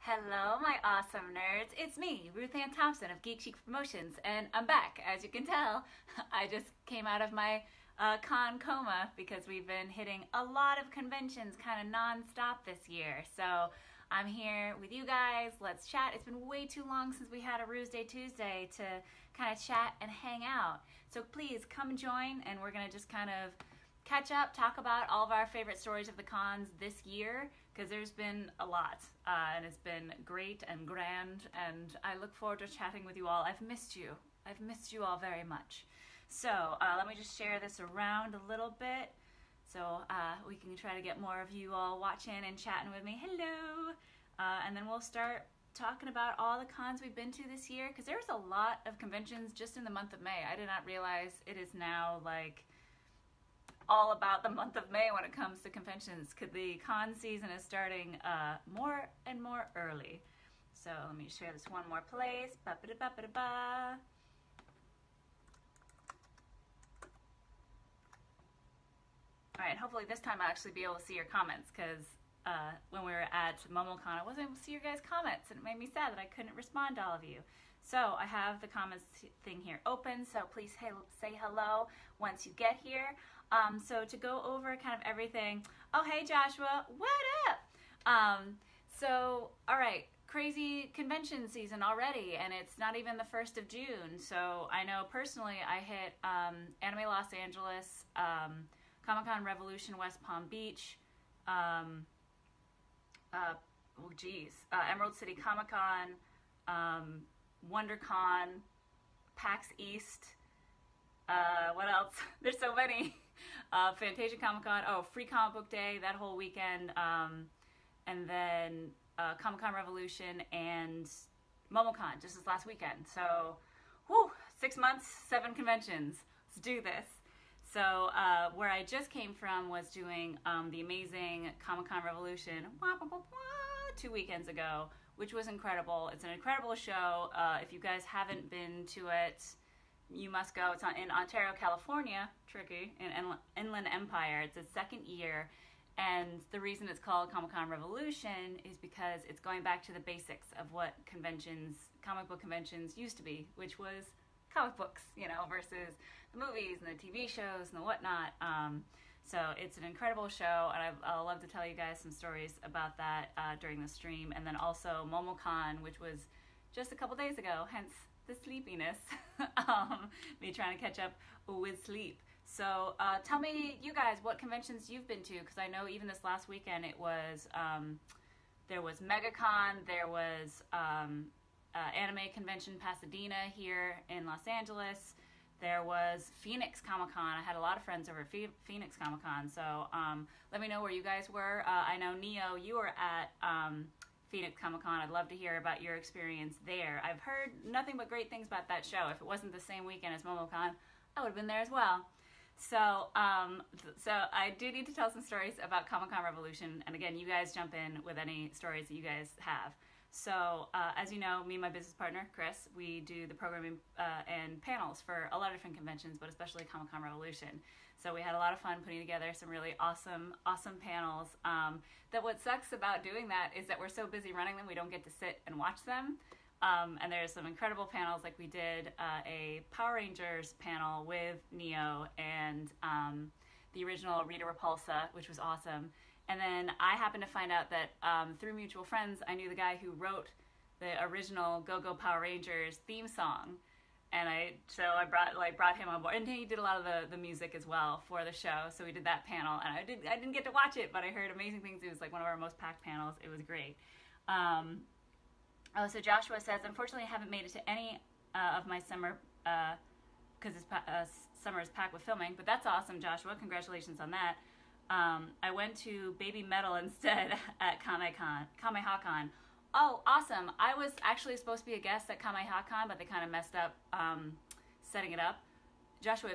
Hello, my awesome nerds. It's me, RuthAnn Thompson of GeekChic Promotions, and I'm back. As you can tell, I just came out of my con coma because we've been hitting a lot of conventions kind of non-stop this year. So I'm here with you guys. Let's chat. It's been way too long since we had a Ruse Day Tuesday to kind of chat and hang out. So please come join, and we're going to just kind of catch up, talk about all of our favorite stories of the cons this year, because there's been a lot, and it's been great and grand, and I look forward to chatting with you all. I've missed you. I've missed you all very much. So let me just share this around a little bit so we can try to get more of you all watching and chatting with me. Hello! And then we'll start talking about all the cons we've been to this year, because there's a lot of conventions just in the month of May. I did not realize it is now like all about the month of May when it comes to conventions, because the con season is starting more and more early. So let me share this one more place. Ba-ba-da-ba-ba-da-ba. All right, hopefully this time I'll actually be able to see your comments, because when we were at MomoCon, I wasn't able to see your guys' comments, and it made me sad that I couldn't respond to all of you. So I have the comments thing here open, so please say hello once you get here. So to go over kind of everything. Oh, hey Joshua, what up? All right, crazy convention season already, and it's not even the 1st of June. So I know personally I hit Anime Los Angeles, Comic-Con Revolution West Palm Beach, Emerald City Comic-Con, WonderCon, PAX East, what else? There's so many. Fantasia Comic-Con, Free Comic Book Day, that whole weekend, and then Comic-Con Revolution and MomoCon just this last weekend. So, 6 months, 7 conventions. Let's do this. So, where I just came from was doing the amazing Comic-Con Revolution 2 weekends ago, which was incredible. It's an incredible show. If you guys haven't been to it, you must go. It's in Ontario, California, tricky, in Inland Empire. It's its 2nd year, and the reason it's called Comic-Con Revolution is because it's going back to the basics of what conventions, comic book conventions used to be, which was comic books, versus the movies and the TV shows and the whatnot. So it's an incredible show, and I'll love to tell you guys some stories about that during the stream. And then also MomoCon, which was just a couple days ago, hence the sleepiness, me trying to catch up with sleep. So tell me, you guys, what conventions you've been to, because I know even this last weekend it was, there was MegaCon, there was Anime Convention Pasadena here in Los Angeles, there was Phoenix Comic-Con. I had a lot of friends over at Phoenix Comic-Con, so let me know where you guys were. I know, Neo, you were at Phoenix Comic-Con. I'd love to hear about your experience there. I've heard nothing but great things about that show. If it wasn't the same weekend as MomoCon, I would have been there as well. So I do need to tell some stories about Comic-Con Revolution, and again, you guys jump in with any stories that you guys have. So as you know, me and my business partner, Chris, we do the programming and panels for a lot of different conventions, but especially Comic-Con Revolution. So we had a lot of fun putting together some really awesome panels. That what sucks about doing that is that we're so busy running them, we don't get to sit and watch them. And there's some incredible panels, like we did a Power Rangers panel with Neo and the original Rita Repulsa, which was awesome. And then I happened to find out that through mutual friends, I knew the guy who wrote the original Go-Go Power Rangers theme song. And I brought him on board, and he did a lot of the music as well for the show. So we did that panel, and I didn't get to watch it, but I heard amazing things. It was like one of our most packed panels. It was great. So Joshua says, unfortunately, I haven't made it to any of my summer because summer is packed with filming. But that's awesome, Joshua. Congratulations on that. I went to Baby Metal instead at KameHaCon. Oh, awesome. I was actually supposed to be a guest at KameHaCon, but they kind of messed up setting it up. Joshua,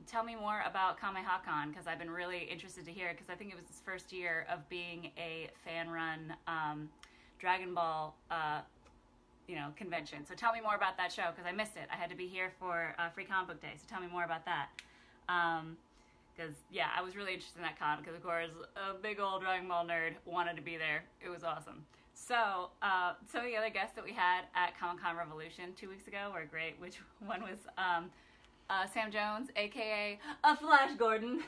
tell me more about KameHaCon, because I've been really interested to hear, because I think it was its 1st year of being a fan-run Dragon Ball convention. So tell me more about that show, because I missed it. I had to be here for Free Comic Book Day, so tell me more about that. Because, yeah, I was really interested in that con because, of course, a big old Dragon Ball nerd wanted to be there. It was awesome. So, some of the other guests that we had at Comic-Con Revolution 2 weeks ago were great, which one was Sam Jones, a.k.a. a Flash Gordon.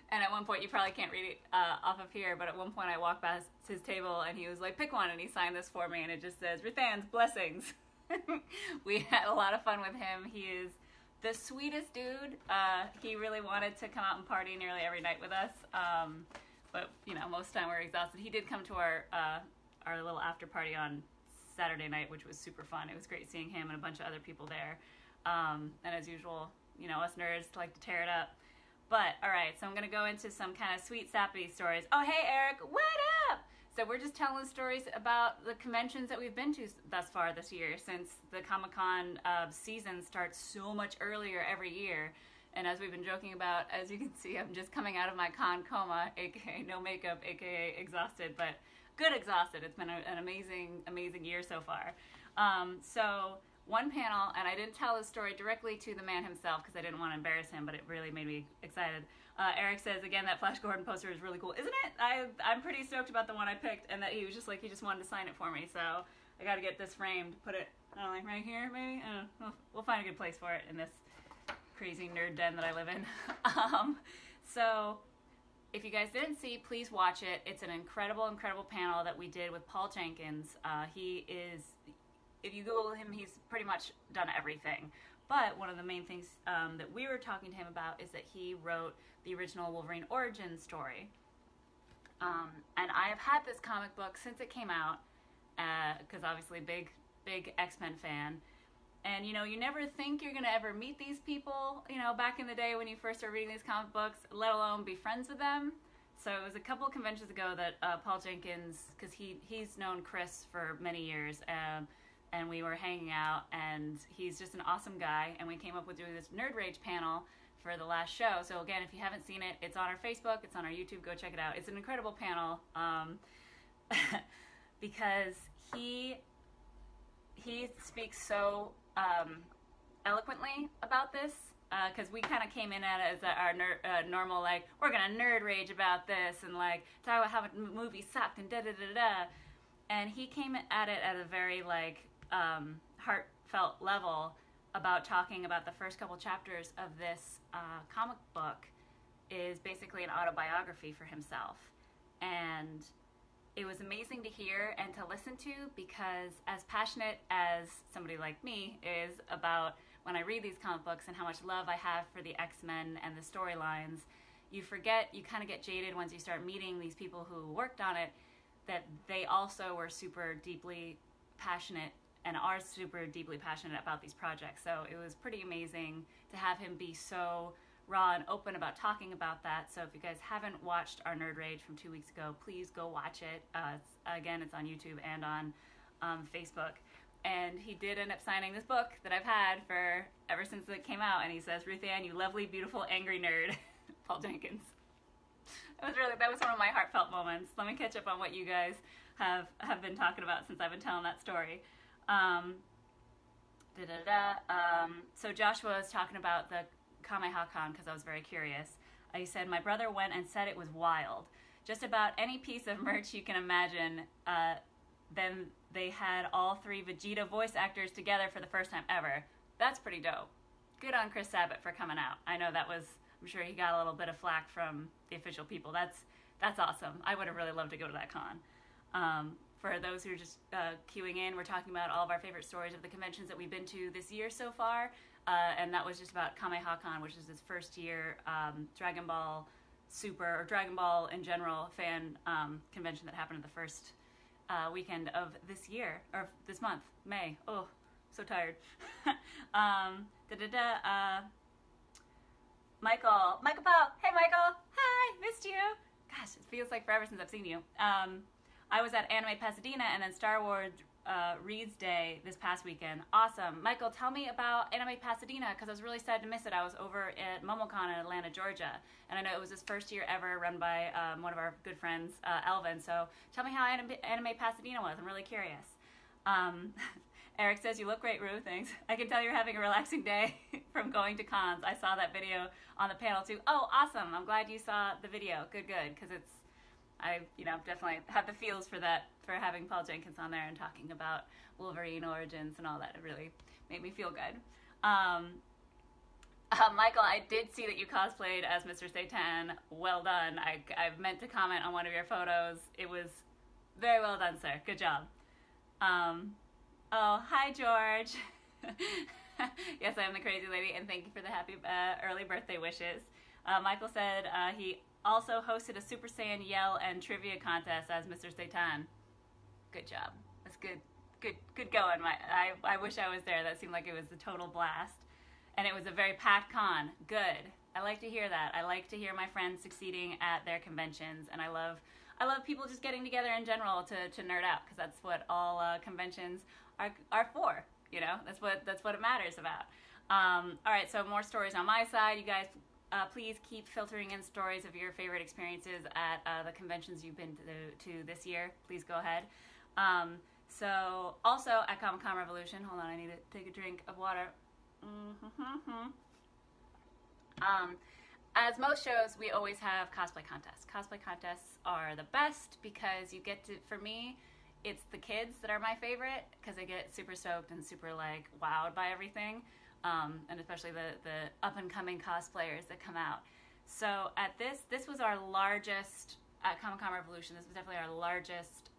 And at one point, you probably can't read it off of here, but at one point I walked past his table and he was like, pick one, and he signed this for me, and it just says, RuthAnn's Blessings. We had a lot of fun with him. He is the sweetest dude. He really wanted to come out and party nearly every night with us, but, you know, most of the time we're exhausted. He did come to our little after party on Saturday night, which was super fun. It was great seeing him and a bunch of other people there. And as usual, you know, us nerds like to tear it up. But, all right, so I'm going to go into some kind of sweet, sappy stories. Oh, hey, Eric, what up? So we're just telling stories about the conventions that we've been to thus far this year, since the Comic-Con season starts so much earlier every year. And as we've been joking about, as you can see, I'm just coming out of my con coma, a.k.a. no makeup, a.k.a. exhausted, but good exhausted. It's been an amazing, amazing year so far. So one panel, and I didn't tell the story directly to the man himself because I didn't want to embarrass him, but it really made me excited. Eric says, again, that Flash Gordon poster is really cool. Isn't it? I'm pretty stoked about the one I picked, and that he was just like, he just wanted to sign it for me. So I got to get this framed, put it, I don't know, like right here, maybe? I don't know. We'll find a good place for it in this crazy nerd den that I live in. So if you guys didn't see, please watch it. It's an incredible, incredible panel that we did with Paul Jenkins. He is, if you Google him, he's pretty much done everything. But one of the main things that we were talking to him about is that he wrote the original Wolverine origin story. And I have had this comic book since it came out, because obviously big X-Men fan. And, you know, you never think you're going to ever meet these people, you know, back in the day when you first started reading these comic books, let alone be friends with them. So it was a couple of conventions ago that Paul Jenkins, because he's known Chris for many years, and we were hanging out, and he's just an awesome guy, and we came up with doing this Nerd Rage panel for the last show. So again, if you haven't seen it, it's on our Facebook, it's on our YouTube, go check it out. It's an incredible panel, because he speaks so eloquently about this, because we kind of came in at it as our normal, like, we're gonna nerd rage about this, and like talk about how the movie sucked and da-da-da-da. And he came at it at a very, like, heartfelt level about talking about the first couple chapters of this comic book is basically an autobiography for himself. And it was amazing to hear and to listen to, because as passionate as somebody like me is about when I read these comic books and how much love I have for the X-Men and the storylines, you forget, you kind of get jaded once you start meeting these people who worked on it, that they also were super deeply passionate and are super deeply passionate about these projects. So it was pretty amazing to have him be so raw and open about talking about that. So if you guys haven't watched our Nerd Rage from 2 weeks ago, please go watch it. It's on YouTube and on Facebook. And he did end up signing this book that I've had for ever since it came out. And he says, RuthAnn, you lovely, beautiful, angry nerd. Paul Jenkins. That was one of my heartfelt moments. Let me catch up on what you guys have been talking about since I've been telling that story. So Joshua was talking about the Kamehacon because I was very curious. He said, my brother went and said it was wild. Just about any piece of merch you can imagine, then they had all 3 Vegeta voice actors together for the first time ever. That's pretty dope. Good on Chris Sabat for coming out. I know that was, I'm sure he got a little bit of flack from the official people. That's awesome. I would have really loved to go to that con. For those who are just queuing in, we're talking about all of our favorite stories of the conventions that we've been to this year so far. And that was just about Kamehacon, which is this first year Dragon Ball Super, or Dragon Ball in general, fan convention that happened the first weekend of this year, or this month, May. Oh, so tired. Michael Powell. Hey, Michael. Hi, missed you. Gosh, it feels like forever since I've seen you. I was at Anime Pasadena and then Star Wars Reads Day this past weekend. Awesome. Michael, tell me about Anime Pasadena, because I was really sad to miss it. I was over at MomoCon in Atlanta, Georgia, and I know it was his first year ever, run by one of our good friends, Alvin. So tell me how Anime Pasadena was. I'm really curious. Eric says, you look great, Ruth. Thanks. I can tell you're having a relaxing day from going to cons. I saw that video on the panel too. Oh, awesome. I'm glad you saw the video. Good, because I definitely have the feels for that, for having Paul Jenkins on there and talking about Wolverine origins and all that. It really made me feel good. Michael, I did see that you cosplayed as Mr. Satan. Well done. I meant to comment on one of your photos. It was very well done, sir. Good job. Oh, hi, George. Yes, I am the crazy lady, and thank you for the happy early birthday wishes. Michael said he also hosted a Super Saiyan Yell and trivia contest as Mr. Satan. Good job. That's good going. I wish I was there. That seemed like it was a total blast. And it was a very packed con. Good. I like to hear that. I like to hear my friends succeeding at their conventions, and I love people just getting together in general to nerd out, because that's what all conventions are for. That's what it matters about. All right, so more stories on my side. You guys, please keep filtering in stories of your favorite experiences at the conventions you've been to this year. Please go ahead. So also at Comic-Con Revolution, hold on, I need to take a drink of water. As most shows, we always have cosplay contests. Cosplay contests are the best because you get to, for me, it's the kids that are my favorite, because they get super stoked and super wowed by everything, and especially the up-and-coming cosplayers that come out. So at this was our largest, at Comic-Con Revolution, this was definitely our largest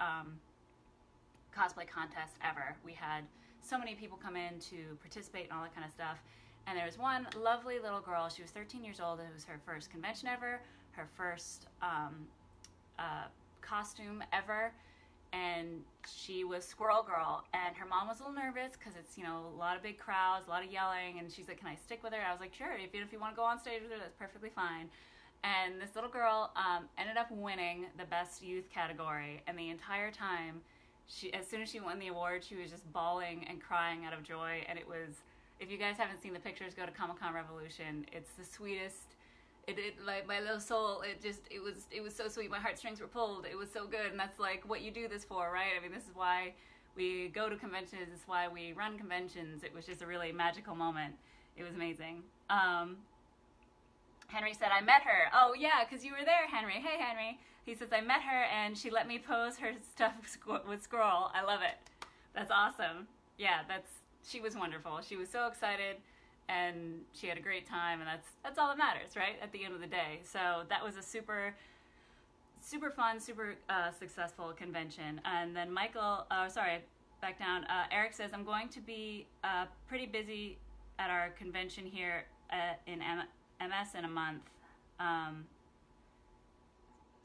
cosplay contest ever. We had so many people come in to participate and all that kind of stuff. And there was one lovely little girl. She was 13 years old. It was her first convention ever, her first costume ever. And she was Squirrel Girl. And her mom was a little nervous because it's, a lot of big crowds, a lot of yelling. And she's like, can I stick with her? I was like, sure. If you want to go on stage with her, that's perfectly fine. And this little girl ended up winning the Best Youth category. And the entire time, as soon as she won the award, she was just bawling and crying out of joy. And it was, if you guys haven't seen the pictures, go to Comic-Con Revolution. It's the sweetest. It my little soul. It was so sweet. My heartstrings were pulled. It was so good. And that's what you do this for, right? I mean, this is why we go to conventions. This is why we run conventions. It was just a really magical moment. It was amazing. Henry said, I met her. Oh, yeah, because you were there, Henry. Hey, Henry. He says, I met her, and she let me pose her stuff with Squirrel. I love it. That's awesome. Yeah, she was wonderful. She was so excited, and she had a great time, and that's all that matters, right, at the end of the day. So that was a super, super fun, super successful convention. And then back down. Eric says, I'm going to be pretty busy at our convention here in MS in a month.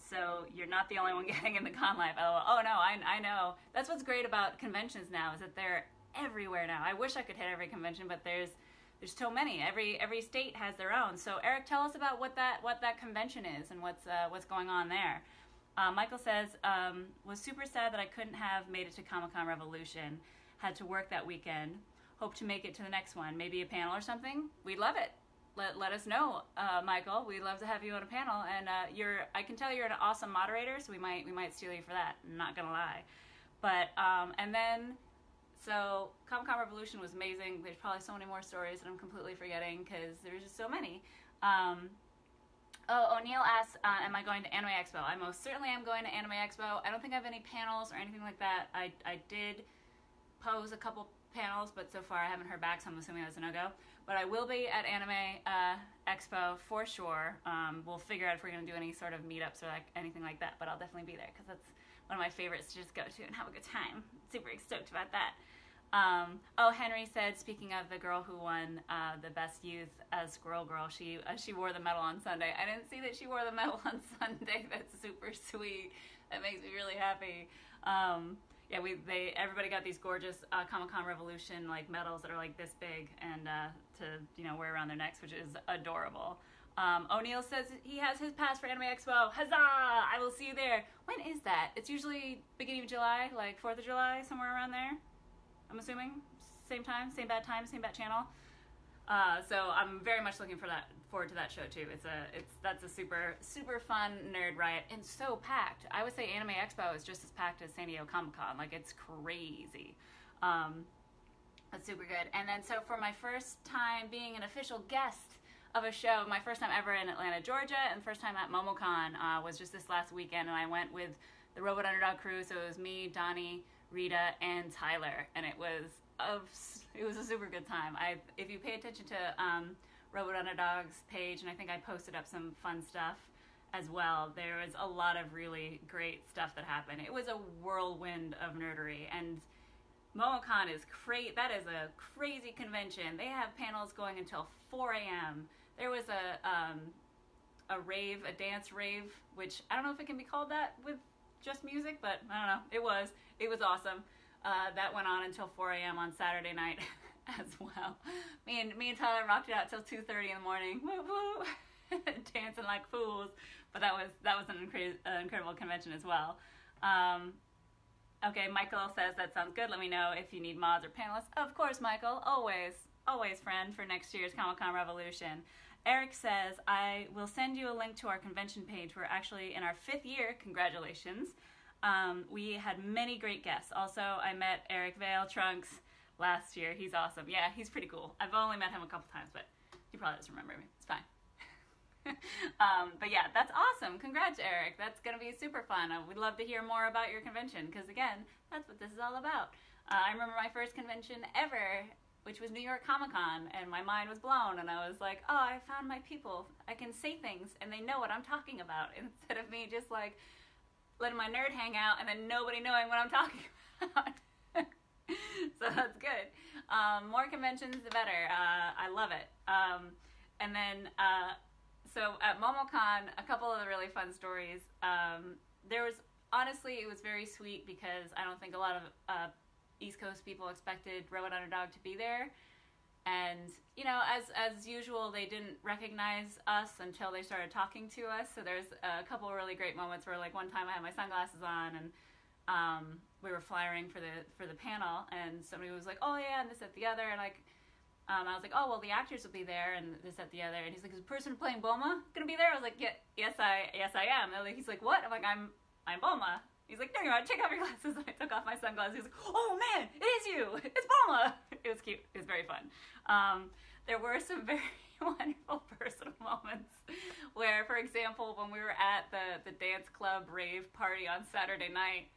So you're not the only one getting in the con life. Oh no, I know. That's what's great about conventions now, is that they're everywhere now. I wish I could hit every convention, but there's so many. Every state has their own. So Eric, tell us about what that convention is and what's going on there. Michael says, was super sad that I couldn't have made it to Comic-Con Revolution. Had to work that weekend. Hope to make it to the next one. Maybe a panel or something. We'd love it. Let us know, Michael. We'd love to have you on a panel, and I can tell you're an awesome moderator, so we might steal you for that. I'm not gonna lie, but and then so Comic-Con Revolution was amazing. There's probably so many more stories that I'm completely forgetting because there's just so many. O'Neill asks, am I going to Anime Expo? I most certainly am going to Anime Expo. I don't think I have any panels or anything like that. I did pose a couple panels, but so far I haven't heard back, so I'm assuming that's a no-go. But I will be at Anime Expo for sure. We'll figure out if we're going to do any sort of meetups or anything like that, but I'll definitely be there because that's one of my favorites to just go to and have a good time. Super stoked about that. Henry said, speaking of the girl who won the Best Youth as Squirrel Girl, she wore the medal on Sunday. I didn't see that she wore the medal on Sunday. That's super sweet. That makes me really happy. Everybody got these gorgeous Comic-Con Revolution medals that are this big and to wear around their necks, which is adorable. O'Neill says he has his pass for Anime Expo. Huzzah! I will see you there. When is that? It's usually beginning of July, 4th of July, somewhere around there. I'm assuming same time, same bad channel. So I'm very much looking forward to that show too. That's a super super fun nerd riot and so packed. I would say Anime Expo is just as packed as San Diego Comic-Con. It's crazy. That's super good. And then so for my first time being an official guest of a show. My first time ever in Atlanta, Georgia, and first time at MomoCon was just this last weekend, and I went with the Robot Underdog crew. So it was me, Donnie, Rita, and Tyler, and it was a super good time. If you pay attention to Robot Underdog's page, and I think I posted up some fun stuff as well, there was a lot of really great stuff that happened. It was a whirlwind of nerdery, and MomoCon is that is a crazy convention. They have panels going until 4 a.m. There was a rave, a dance rave, which I don't know if it can be called that with just music, but I don't know. It was awesome. That went on until 4 a.m. on Saturday night as well. Me and Tyler rocked it out till 2:30 in the morning. Woo woo, dancing like fools. But that was an incredible convention as well. Okay, Michael says that sounds good. Let me know if you need mods or panelists. Of course, Michael. Always, friend, for next year's Comic-Con Revolution. Eric says, I will send you a link to our convention page. We're actually in our 5th year. Congratulations. We had many great guests. Also, I met Eric Vale Trunks last year. He's awesome. Yeah, he's pretty cool. I've only met him a couple times, but he probably doesn't remember me. It's fine. But yeah, that's awesome. Congrats, Eric. That's going to be super fun. We'd love to hear more about your convention, because again, that's what this is all about. I remember my first convention ever, which was New York Comic-Con, and my mind was blown, and I was like, oh, I found my people. I can say things, and they know what I'm talking about, instead of me just like letting my nerd hang out and then nobody knowing what I'm talking about. So that's good. More conventions, the better. I love it. And then, so at MomoCon, a couple of the really fun stories. There was, honestly, it was very sweet because I don't think a lot of East Coast people expected Robot Underdog to be there. And, you know, as usual, they didn't recognize us until they started talking to us. So there's a couple of really great moments where, like, one time I had my sunglasses on and we were flyering for the panel, and somebody was like, oh yeah, and this, that, the other, and like, I was like, oh, well, the actors will be there, and this, that, the other, and he's like, is the person playing Bulma gonna be there? I was like, yeah, yes, I am. And he's like, what? I'm like, I'm Bulma. He's like, no, you're not. Take off your glasses. And I took off my sunglasses. He's like, oh man, it is you. It's Bulma. It was cute. It was very fun. There were some very wonderful personal moments where, for example, when we were at the dance club rave party on Saturday night,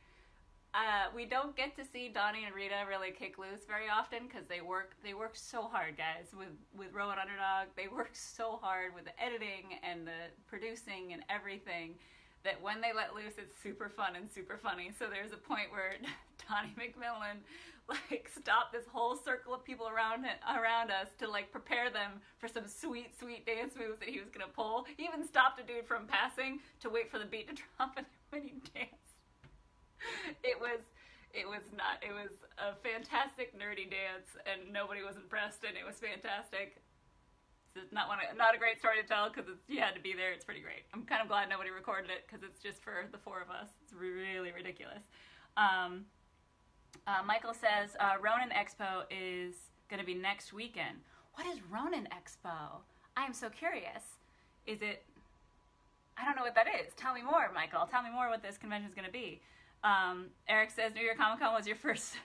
we don't get to see Donnie and Rita really kick loose very often because they work so hard, guys, with Robot Underdog. They work so hard with the editing and the producing and everything that when they let loose, it's super fun and super funny. So there's a point where Donnie McMillan like stopped this whole circle of people around us to like prepare them for some sweet dance moves that he was gonna pull. He even stopped a dude from passing to wait for the beat to drop and when he danced. It was a fantastic nerdy dance, and nobody was impressed, and it was fantastic. It's not a great story to tell because you had to be there. It's pretty great. I'm kind of glad nobody recorded it because it's just for the 4 of us. It's really ridiculous. Michael says Ronin Expo is going to be next weekend. What is Ronin Expo? I am so curious. Is it? I don't know what that is. Tell me more, Michael. Tell me more what this convention is going to be. Eric says New York Comic Con was your first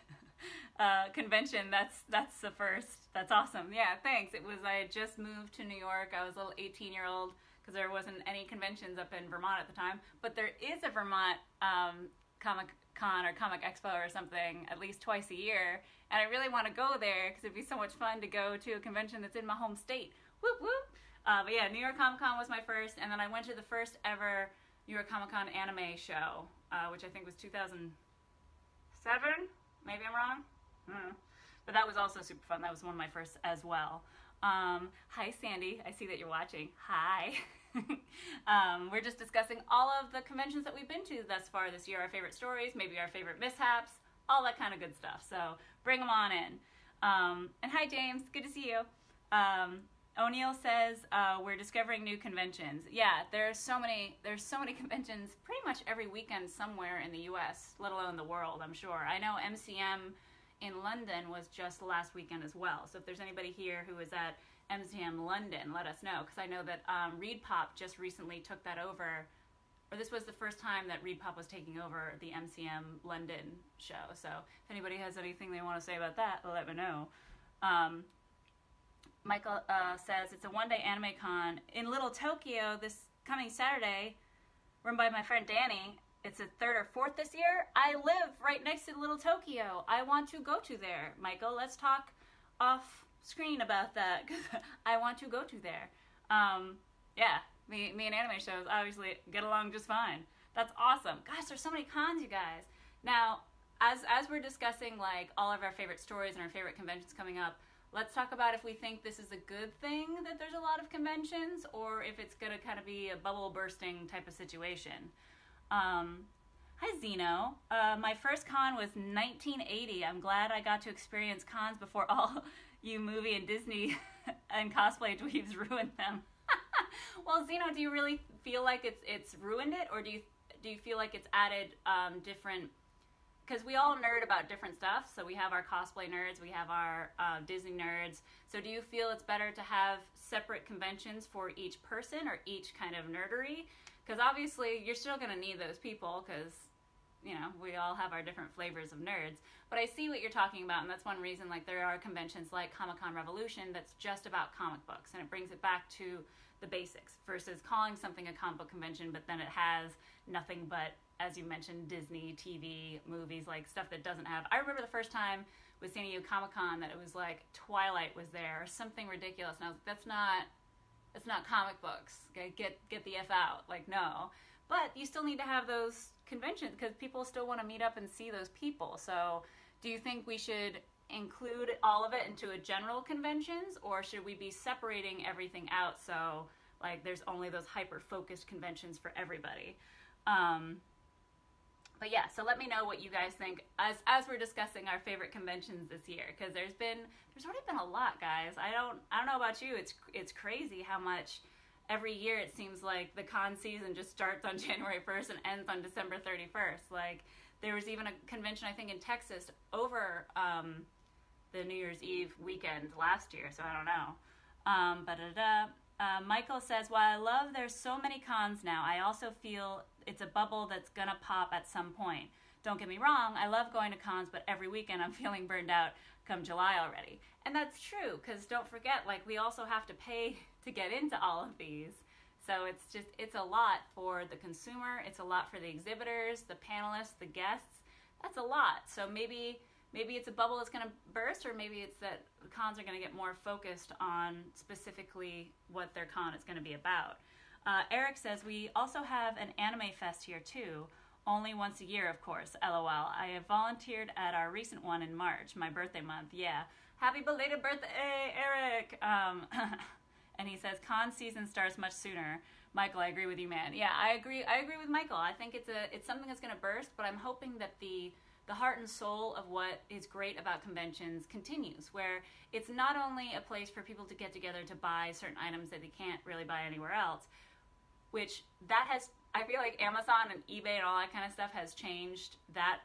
convention. That's the first. That's awesome. Yeah, thanks. I had just moved to New York. I was a little 18-year-old because there wasn't any conventions up in Vermont at the time. But there is a Vermont Comic Con or Comic Expo or something at least twice a year. And I really want to go there because it'd be so much fun to go to a convention that's in my home state. Whoop, whoop. But yeah, New York Comic Con was my first. And then I went to the first ever New York Comic Con anime show, which I think was 2007. Maybe I'm wrong. I don't know. But that was also super fun. That was one of my first as well. Hi, Sandy. I see that you're watching. Hi. We're just discussing all of the conventions that we've been to thus far this year, our favorite stories, maybe our favorite mishaps, all that kind of good stuff. So bring them on in. And hi, James. Good to see you. O'Neill says we're discovering new conventions. Yeah, there's so many conventions pretty much every weekend somewhere in the U.S., let alone the world, I'm sure. I know MCM in London was just last weekend as well. So if there's anybody here who is at MCM London, let us know, because I know that ReedPop just recently took that over, or this was the first time that ReedPop was taking over the MCM London show. So if anybody has anything they want to say about that, let me know. Michael says it's a one-day anime con in Little Tokyo this coming Saturday, run by my friend Danny. It's the third or fourth this year. I live right next to Little Tokyo. I want to go to there, Michael. Let's talk off screen about that because I want to go to there. Yeah, me and anime shows obviously get along just fine. That's awesome. Gosh, there's so many cons, you guys. Now, as we're discussing like all of our favorite stories and our favorite conventions coming up, let's talk about if we think this is a good thing that there's a lot of conventions or if it's going to kind of be a bubble bursting type of situation. Hi, Zeno. My first con was 1980. I'm glad I got to experience cons before all you movie and Disney and cosplay dweebs ruined them. Well, Zeno, do you really feel like it's ruined it, or do you feel like it's added different? Because we all nerd about different stuff. So we have our cosplay nerds, we have our Disney nerds. So do you feel it's better to have separate conventions for each person or each kind of nerdery? Because obviously you're still going to need those people because, you know, we all have our different flavors of nerds. But I see what you're talking about, and that's one reason like there are conventions like Comic-Con Revolution that's just about comic books, and it brings it back to the basics versus calling something a comic book convention, but then it has nothing but, as you mentioned, Disney, TV, movies, like stuff that doesn't have. I remember the first time with San Diego Comic-Con that it was like Twilight was there or something ridiculous, and I was like, that's not comic books. Okay, get the F out. Like, no. But you still need to have those conventions because people still want to meet up and see those people. So do you think we should include all of it into a general conventions, or should we be separating everything out so like there's only those hyper-focused conventions for everybody? But yeah, so let me know what you guys think as we're discussing our favorite conventions this year, because there's already been a lot, guys. I don't know about you. It's crazy how much every year it seems like the con season just starts on January 1st and ends on December 31st. Like there was even a convention I think in Texas over the New Year's Eve weekend last year, so I don't know. Michael says, while I love there's so many cons now, I also feel it's a bubble that's gonna pop at some point. Don't get me wrong, I love going to cons, but every weekend I'm feeling burned out come July already. And that's true, because don't forget, like, we also have to pay to get into all of these. So it's a lot for the consumer, it's a lot for the exhibitors, the panelists, the guests. That's a lot. So maybe it's a bubble that's going to burst, or maybe it's that cons are going to get more focused on specifically what their con is going to be about. Eric says, we also have an anime fest here too, only once a year, of course, LOL. I have volunteered at our recent one in March, my birthday month, yeah. Happy belated birthday, Eric! And he says, con season starts much sooner. Michael, I agree with you, man. Yeah, I agree with Michael. I think it's something that's going to burst, but I'm hoping that the heart and soul of what is great about conventions continues, where it's not only a place for people to get together to buy certain items that they can't really buy anywhere else, which that has, I feel like Amazon and eBay and all that kind of stuff has changed that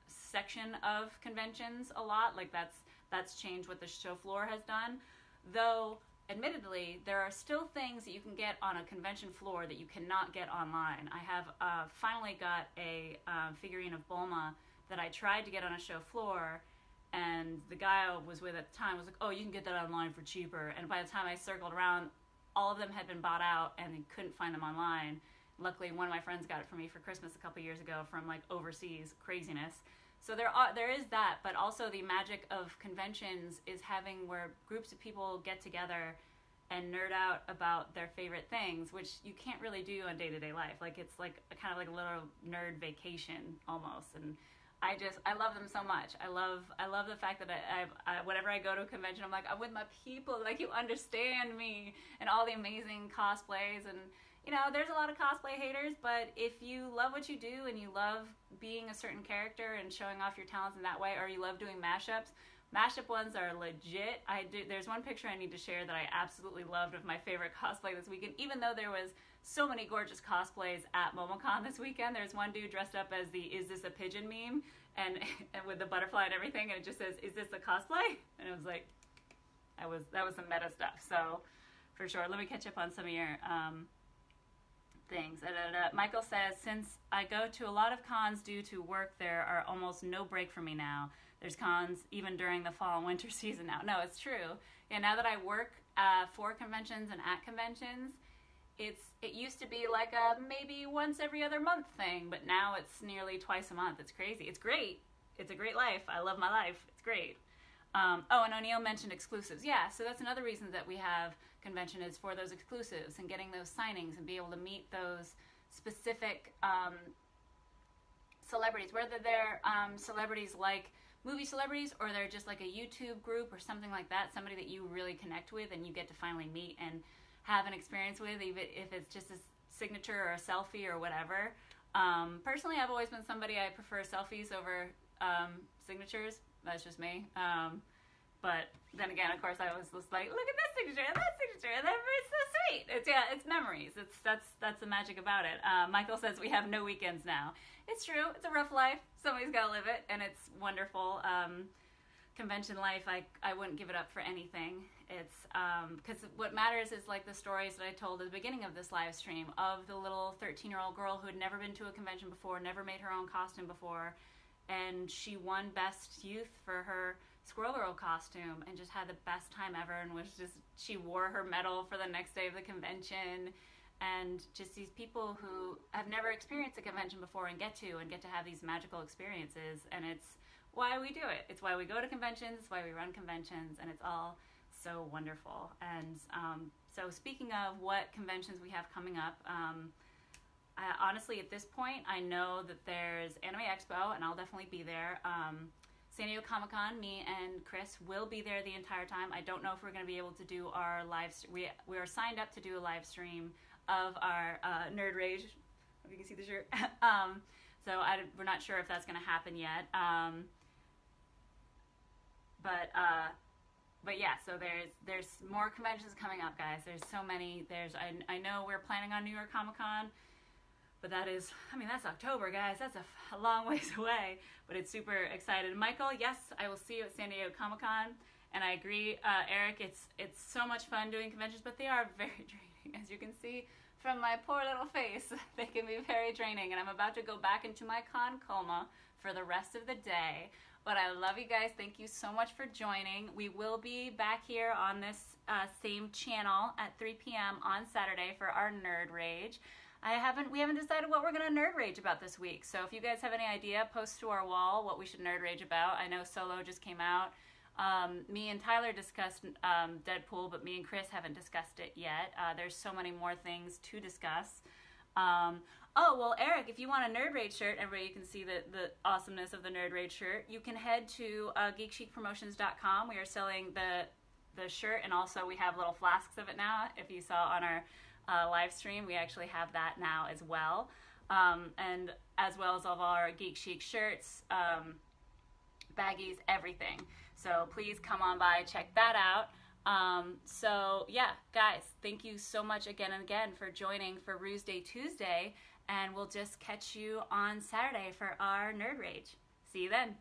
section of conventions a lot. Like that's changed what the show floor has done. Though, admittedly, there are still things that you can get on a convention floor that you cannot get online. I have finally got a figurine of Bulma that I tried to get on a show floor, and the guy I was with at the time was like, oh, you can get that online for cheaper. And by the time I circled around, all of them had been bought out and they couldn't find them online. Luckily, one of my friends got it for me for Christmas a couple years ago from like overseas craziness. So there is that, but also the magic of conventions is having where groups of people get together and nerd out about their favorite things, which you can't really do on day-to-day life. Like it's like kind of like a little nerd vacation almost. And I love them so much. I love the fact that I whenever I go to a convention, I'm like, I'm with my people, like you understand me, and all the amazing cosplays. And you know, there's a lot of cosplay haters, but if you love what you do and you love being a certain character and showing off your talents in that way, or you love doing mashups, mashup ones are legit. There's one picture I need to share that I absolutely loved of my favorite cosplay this weekend, even though there was so many gorgeous cosplays at MomoCon this weekend. There's one dude dressed up as the "Is this a pigeon" meme, and with the butterfly and everything, and it just says, "Is this a cosplay?" And it was like, that was some meta stuff. So for sure, let me catch up on some of your things. Michael says, since I go to a lot of cons due to work, there are almost no break for me now. There's cons even during the fall and winter season now. No, it's true. Yeah, now that I work for conventions and at conventions, it used to be like a maybe once every other month thing, but now it's nearly twice a month. It's crazy. It's great. It's a great life. I love my life. It's great. Oh, and O'Neill mentioned exclusives. Yeah, so that's another reason that we have convention is for those exclusives and getting those signings and be able to meet those specific celebrities, whether they're celebrities like movie celebrities or they're just like a YouTube group or something like that, somebody that you really connect with and you get to finally meet and have an experience with, even if it's just a signature or a selfie or whatever. Personally, I've always been somebody, I prefer selfies over signatures. That's just me. But then again, of course, I was just like, look at this signature and that signature, and it's so sweet. It's memories. That's the magic about it. Michael says we have no weekends now. It's true. It's a rough life. Somebody's got to live it, and it's wonderful. Convention life, I wouldn't give it up for anything. It's because what matters is like the stories that I told at the beginning of this live stream of the little 13-year-old girl who had never been to a convention before, never made her own costume before, and she won Best Youth for her Squirrel Girl costume and just had the best time ever, and she wore her medal for the next day of the convention, and just these people who have never experienced a convention before and get to have these magical experiences, and it's why we do it. It's why we go to conventions, it's why we run conventions, and it's all so wonderful. And so speaking of what conventions we have coming up, honestly, at this point, I know that there's Anime Expo, and I'll definitely be there. San Diego Comic-Con, me and Chris will be there the entire time. I don't know if we're going to be able to do our we are signed up to do a live stream of our Nerd Rage. If you can see the shirt. So we're not sure if that's going to happen yet. But yeah, so there's more conventions coming up, guys. There's so many. I know we're planning on New York Comic-Con. But that's October, guys. That's a long ways away. But it's super excited. Michael, yes, I will see you at San Diego Comic-Con. And I agree, Eric, it's so much fun doing conventions, but they are very draining. As you can see from my poor little face, they can be very draining. And I'm about to go back into my con coma for the rest of the day. But I love you guys. Thank you so much for joining. We will be back here on this same channel at 3 p.m. on Saturday for our Nerd Rage. We haven't decided what we're going to nerd rage about this week. So if you guys have any idea, post to our wall what we should nerd rage about. I know Solo just came out. Me and Tyler discussed Deadpool, but me and Chris haven't discussed it yet. There's so many more things to discuss. Oh, well, Eric, if you want a Nerd Rage shirt, everybody, you can see the awesomeness of the Nerd Rage shirt. You can head to GeekChicPromotions.com. We are selling the shirt, and also we have little flasks of it now. If you saw on our live stream, we actually have that now as well, and as well as all of our Geek Chic shirts, baggies, everything. So please come on by, check that out. So yeah, guys, thank you so much again and again for joining for Ruse Day Tuesday, and we'll just catch you on Saturday for our Nerd Rage. See you then.